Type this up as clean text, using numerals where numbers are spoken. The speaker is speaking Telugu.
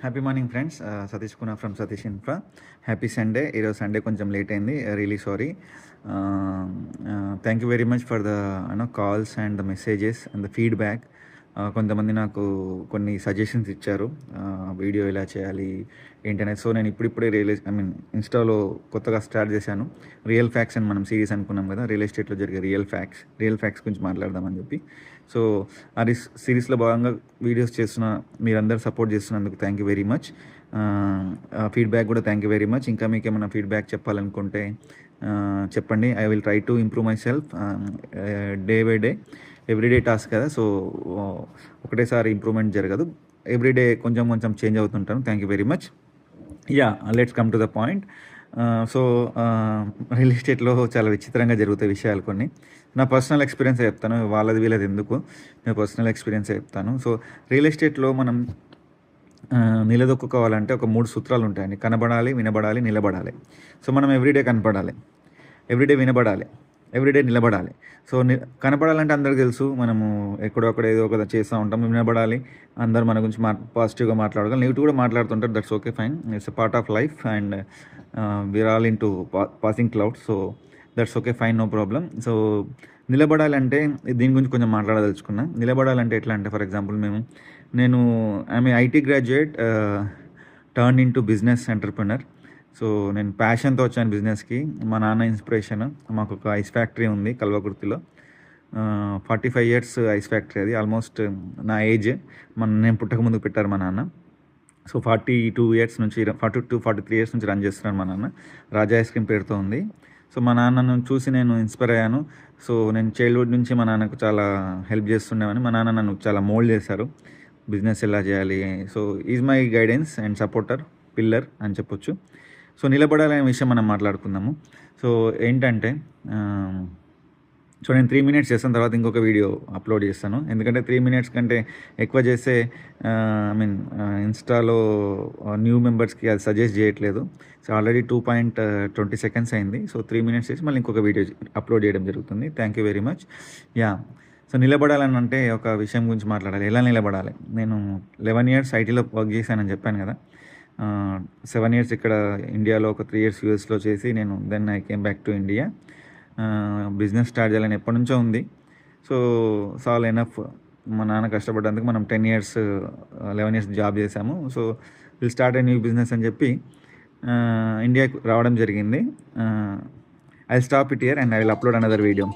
Happy morning friends. Satish Kumar from Satish infra. Happy Sunday. ఈరోజు సండే కొంచెం లేట్ అయింది, really sorry. Thank you very much for the calls and the messages and the feedback. కొంతమంది నాకు కొన్ని సజెషన్స్ ఇచ్చారు, వీడియో ఎలా చేయాలి ఏంటనేది. సో నేను ఇప్పుడిప్పుడే ఇన్స్టాలో కొత్తగా స్టార్ట్ చేశాను. రియల్ ఫ్యాక్ట్స్ అని మనం సిరీస్ అనుకున్నాం కదా, రియల్ ఎస్టేట్లో జరిగే రియల్ ఫ్యాక్ట్స్ గురించి మాట్లాడదామని చెప్పి. సో అది సిరీస్లో భాగంగా వీడియోస్ చేస్తున్న మీరందరూ సపోర్ట్ చేస్తున్నందుకు thank you very much. Feedback కూడా థ్యాంక్ యూ వెరీ మచ్. ఇంకా మీకు ఏమైనా ఫీడ్బ్యాక్ చెప్పాలనుకుంటే చెప్పండి. I will try to improve myself day by day. Everyday task కదా, సో ఒకటేసారి ఇంప్రూవ్మెంట్ జరగదు. ఎవ్రీడే కొంచెం కొంచెం చేంజ్ అవుతుంటాను. Thank you very much. Let's come to the point. So real ఎస్టేట్లో చాలా విచిత్రంగా జరుగుతాయి విషయాలు కొన్ని. నా పర్సనల్ ఎక్స్పీరియన్స్ చెప్తాను, వాళ్ళది వీళ్ళది ఎందుకు, నేను పర్సనల్ ఎక్స్పీరియన్స్ చెప్తాను. సో రియల్ ఎస్టేట్లో మనం నిలదొక్కుకోవాలంటే ఒక 3 సూత్రాలు ఉంటాయండి. కనబడాలి, వినబడాలి, నిలబడాలి. సో మనం ఎవ్రీడే కనపడాలి, ఎవ్రీడే వినబడాలి, ఎవ్రీడే నిలబడాలి. సో కనపడాలంటే అందరికీ తెలుసు, మనము ఎక్కడొక్కడ ఏదో ఒక చేస్తూ ఉంటాం. వినబడాలి, అందరు మన గురించి పాజిటివ్గా మాట్లాడగలం, నెగిటివ్ కూడా మాట్లాడుతుంటారు. That's okay, fine. It's a part of life and we are all into passing clouds. So that's okay, fine, no problem. So నిలబడాలంటే దీని గురించి కొంచెం మాట్లాడదలుచుకున్నా. నిలబడాలంటే ఎట్లా అంటే, ఫర్ ఎగ్జాంపుల్ నేను I am IT graduate turn into business entrepreneur. So నేను ప్యాషన్తో వచ్చాను బిజినెస్కి. మా నాన్న ఇన్స్పిరేషన్. మాకు ఒక ఐస్ ఫ్యాక్టరీ ఉంది కల్వకుర్తిలో. 45 years ఐస్ ఫ్యాక్టరీ. అది ఆల్మోస్ట్ నా ఏజ్. నేను పుట్టక ముందుకు పెట్టారు మా నాన్న. సో 42 years నుంచి 43 years నుంచి రన్ చేస్తున్నాను మా నాన్న. రాజా ఐస్ క్రీమ్ పేరుతో ఉంది. సో మా నాన్నను చూసి నేను ఇన్స్పైర్ అయ్యాను. సో నేను చైల్డ్హుడ్ నుంచి మా నాన్నకు చాలా హెల్ప్ చేస్తుండేవాని. మా నాన్న నన్ను చాలా మోల్డ్ చేశారు, బిజినెస్ ఎలా చేయాలి. So is my guidance and supporter, pillar అని చెప్పొచ్చు. సో నిలబడాలనే విషయం మనం మాట్లాడుకుందాము. సో ఏంటంటే, నేను 3 minutes చేస్తాను, తర్వాత ఇంకొక వీడియో అప్లోడ్ చేస్తాను. ఎందుకంటే 3 minutes కంటే ఎక్కువ చేస్తే ఇన్స్టాలో న్యూ మెంబర్స్కి అది సజెస్ట్ చేయట్లేదు. సో ఆల్రెడీ 2.20 seconds అయింది. సో 3 minutes చేసి మళ్ళీ ఇంకొక వీడియో అప్లోడ్ చేయడం జరుగుతుంది. Thank you very much. So నిలబడాలని అంటే ఒక విషయం గురించి మాట్లాడాలి. ఎలా నిలబడాలి? నేను 11 years ఐటీలో వర్క్ చేశానని చెప్పాను కదా. 7 years ఇక్కడ ఇండియాలో, ఒక 3 years యూఎస్లో చేసి then I came back to India. Business start చేయాలని ఎప్పటి నుంచో ఉంది. సో సాల్ ఎనఫ్. మా నాన్న కష్టపడ్డందుకు మనం 10 years 11 years జాబ్ చేశాము. So will start a new business అని చెప్పి ఇండియాకి రావడం జరిగింది. I stop it here and I will upload another video.